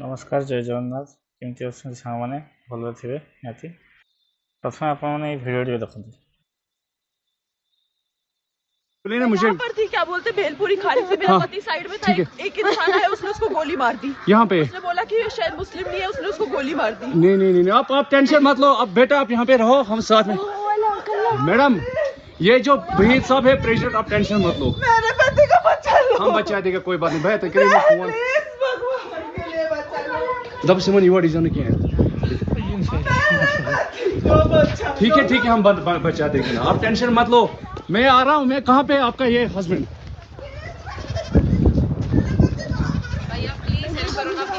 नमस्कार जय जगन्नाथ केमती अच्छा साग मैंने भल थे निहती प्रथम आपने भिडियो देखते बोलिए ना मुझे। यहाँ पर थी क्या बोलते भेलपुरी खाने से मेरा पति साइड में था। एक इंसान आया उसने उसको गोली मार दी यहाँ पे उसने बोला कि शायद मुस्लिम नहीं है, उसने उसको गोली मार दी। नहीं आप टेंशन मत लो। अब बेटा आप यहाँ पे रहो, हम साथ में। मैडम ये जो वहीद साहब है प्रेसिडेंट, आप टेंशन मत लो। मेरे पति का बच्चा लो। हम बचा देगा, कोई बात नहीं। भैया तकरीर में फोन दब से मन युवा डिजाइन किया ठीक है हम बचा देंगे ना, आप टेंशन मत लो। मैं आ रहा हूँ। मैं कहाँ पे आपका ये हस्बैंड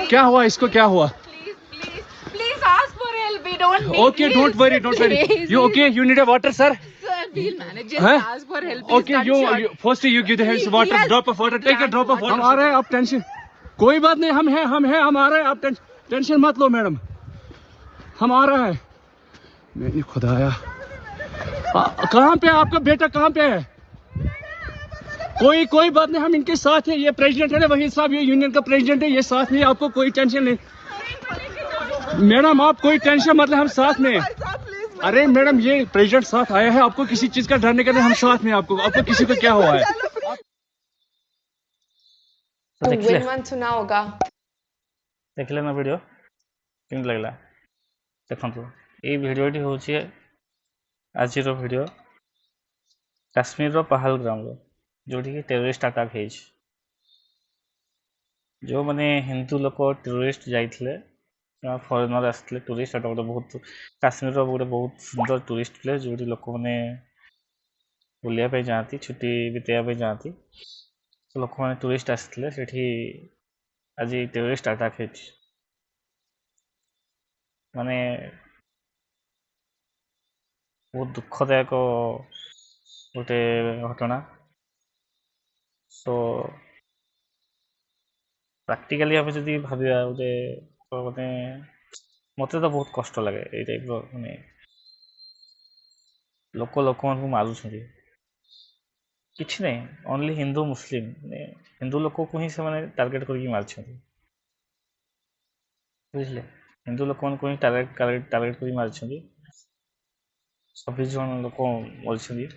क्या हुआ, इसको क्या हुआ? Please ask for help. We don't need. Okay, don't worry. You okay? You need a water, sir? Sir, we'll manage. Just ask for help. Okay, you first you give the hands water, drop of water, take a drop of water. हम आ रहे हैं, आप tension कोई बात नहीं। हम हैं हम आ रहे हैं, आप टेंशन मत लो मैडम। हम आ रहे हैं। मैंने खुदाया कहाँ पे आपका बेटा, कहाँ पे है? कोई बात नहीं, हम इनके साथ हैं। ये प्रेसिडेंट है ना वहीद साहब, ये यूनियन का प्रेसिडेंट है। ये साथ नहीं, आपको कोई टेंशन नहीं। मैडम आप कोई टेंशन मत ले, हम साथ में। अरे मैडम ये प्रेसिडेंट साथ आया है, आपको किसी चीज का डरने का नहीं। हम साथ में। आपको किसी को क्या हुआ है? सुना होगा। देखले ना वीडियो केमती लगला देखो। ये भिडियोटी हूँ आज वीडियो काश्मीर पहलगाम जोटी कि टेरोरिस्ट अटैक है। जो मैंने हिंदू लोक टेरोरिस्ट जाइए फरेनर आसते टूरिस्ट एटा गोटे बहुत काश्मीर गोटे बहुत सुंदर टूरिस्ट प्लेस जो लोक मैंने बुलायापी जाती छुट्टी बिताइबा जाती। तो लोक मैंने टूरिस्ट आसते से आज टेरोरिस्ट अटैक है माने बहुत दुखदायक गोटे घटना। सो प्राक्टिकली आम जब भाविया गोटे माने मत तो बहुत कष्ट लगे ये टाइप माने लोक मारूँ किसी नहीं ओनली हिंदू मुस्लिम हिंदू लोक को ही से टार्गेट करके मार्च बुझे हिंदू लोक को ही टार्गेट कर मार्च 26 जन लोक मरी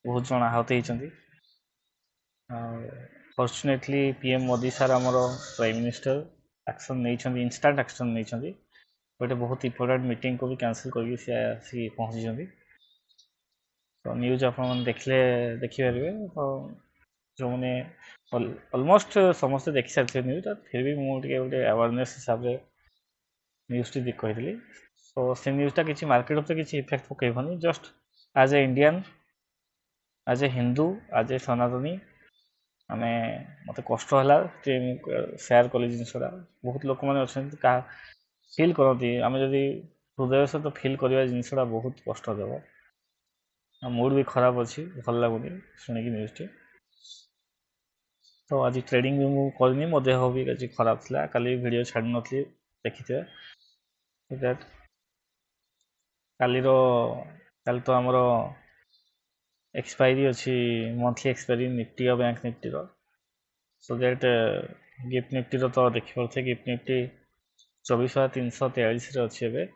बहुत जन आहत होती। फॉर्चुनेटली पीएम मोदी सर आमर प्राइम मिनिस्टर एक्शन नहीं इंस्टांट एक्शन नहीं गोटे बहुत इंपोर्टेंट मीटिंग को भी कैंसिल करके पहुँची। तो न्यूज आप देखिपारे तो जो मैंने ऑलमोस्ट समस्ते देखी सारी न्यूज फिर भी मुझे गोटे अवेयरनेस हिसाब से न्यूज टी कही। तो से न्यूजटा किसी मार्केट उपरे किसी इफेक्ट पकड़नी just as a Indian as a Hindu as a Sanatani आम मत कष्ट है सेयार कली जिनसा बहुत लोक मैंने अच्छा फिल करती आम जदि हृदय सहित फिल करवा जिनसा बहुत कष्ट देव मूड भी खराब अच्छी भल लगुनि शुणिकी न्यूज टी। तो आज ट्रेडिंग भी मुझे करनी मो देह भी आज खराब था काली वीडियो छाड़ी नी देखी थे दैट काली तो आमर एक्सपायरी अच्छी मंथली एक्सपायरी निफ्टी और bank Nifty so that gift Nifty तो देखिए गिफ्ट निफ्टी 24,343 अच्छी ए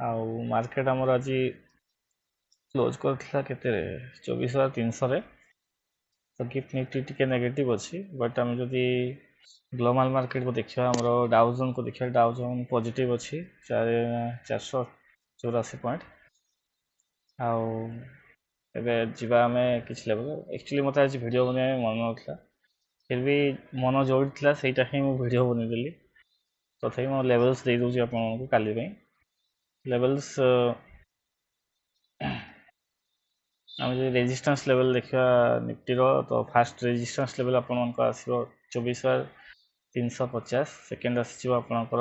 आउ मार्केट आमर आज क्लोज कर 24,300 तो गिफ्ट निफ्टी टी नेगेटिव अच्छी बट आम जदि ग्लोबल मार्केट को देखा आम डाउजोन को देखा डाउजोन पॉजिटिव अच्छी 484 पॉइंट आउ जीवा आम किसी लेवल एक्चुअली मत आज वीडियो बनने मन ना फिर भी मन जोड़ी था सहीटा ही मुझे वीडियो बनईदेली तथापि मो लेवल्स दे दूसरी आपको काली लेवल्स आम जो रेजिस्टेंस लेवल देखा निफ्टी तो फास्ट रेजिस्टेंस लेवल आपको आसो 24,350 सेकेंड आसो आपणकर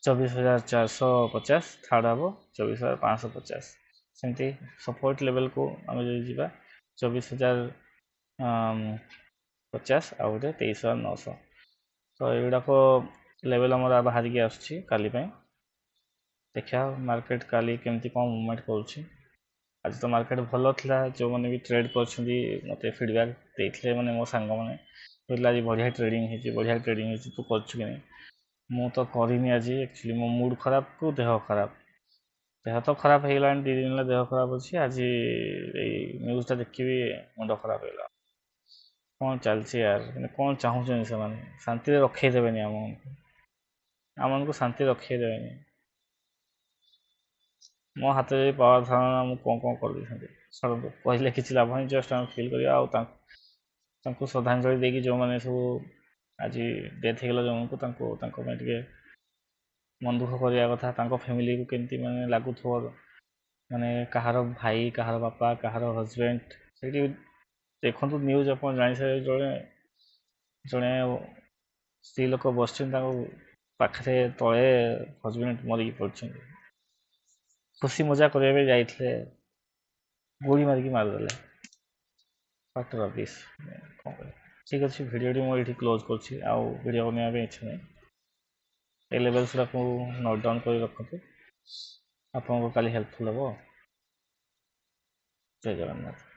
24,450 थर्ड हम 24,550 सेमती सपोर्ट लेवल को आम जो जा 24,050 आ गए 23,900 तो युवाक लेवल आम बाहर की आसुच्छी काली देखा मार्केट काली केमती कौन मूवमेंट करुच्छी। आज तो मार्केट भल था जो मैंने भी ट्रेड कर मत फीडबैक देते मैंने मो सांग मैंने କହିଲା ଆଜି ବଢ଼ିଆ ଟ୍ରେଡ଼ିଂ ହେଇଛି ତୁ କରୁଛୁ କି ନାହିଁ। ମୁଁ ତ କରିନି ଆଜି, ଆକ୍ଚୁଆଲି ମୋ ମୁଡ୍ ଖରାପକୁ ଦେହ ଖରାପ। ଦେହ ତ ଖରାପ ହେଇଗଲାଣି 2 ଦିନ ହେଲା ଦେହ ଖରାପ ଅଛି। ଆଜି ଏଇ ନ୍ୟୁଜ୍ଟା ଦେଖିବି ମୁଣ୍ଡ ଖରାପ ହେଇଗଲା। କ'ଣ ଚାଲିଛି ୟାର, ମାନେ କ'ଣ ଚାହୁଁଛନ୍ତି ସେମାନେ? ଶାନ୍ତିରେ ରଖେଇଦେବେନି ଆମମାନଙ୍କୁ ଶାନ୍ତିରେ ରଖେଇଦେବେନି। ମୋ ହାତରେ ଯଦି ପାୱାର ଥାନ୍ତା ମୁଁ କ'ଣ କରିଦେଇଥାନ୍ତି। ଛାଡ଼ନ୍ତୁ, କହିଲେ କିଛି ଲାଭ ନାହିଁ, ଜଷ୍ଟ ଆମେ ଫିଲ୍ କରିବା ଆଉ ତାଙ୍କୁ ଶ୍ରଦ୍ଧାଞ୍ଜଳି ଦେଇକି ଯେଉଁମାନେ ସବୁ ଆଜି ଡେଥ୍ ହେଇଗଲା ଜଣଙ୍କୁ ତାଙ୍କ ପାଇଁ ଟିକେ ମନ ଦୁଃଖ କରିବା କଥା। ତାଙ୍କ ଫ୍ୟାମିଲିକୁ କେମିତି ମାନେ ଲାଗୁଥିବ, ମାନେ କାହାର ଭାଇ, କାହାର ବାପା, କାହାର ହଜବେଣ୍ଡ ସେଇଠି ଦେଖନ୍ତୁ ନ୍ୟୁଜ୍ ଆପଣ ଜାଣିସାରିବେ। ଜଣେ ସ୍ତ୍ରୀ ଲୋକ ବସିଛନ୍ତି, ତାଙ୍କ ପାଖରେ ତଳେ ହଜବେଣ୍ଡ ମରିକି ପଡ଼ିଛନ୍ତି। ଖୁସି ମଜା କରିବା ପାଇଁ ଯାଇଥିଲେ, ଗୁଳି ମାରିକି ମାରିଦେଲେ। ହ୍ୱାଟ୍ ରବିଶ, କ'ଣ କରିବା। ଠିକ୍ ଅଛି, ଭିଡ଼ିଓଟି ମୁଁ ଏଇଠି କ୍ଲୋଜ୍ କରୁଛି। ଆଉ ଭିଡ଼ିଓ ବନେଇବା ପାଇଁ ଇଚ୍ଛା ନାହିଁ। ଏ ଲେଭେଲ୍ସ ଗୁଡ଼ାକୁ ନୋଟ୍ ଡାଉନ୍ କରି ରଖନ୍ତୁ, ଆପଣଙ୍କୁ କାଲି ହେଲ୍ପଫୁଲ୍ ହେବ। ଜୟ ଜଗନ୍ନାଥ।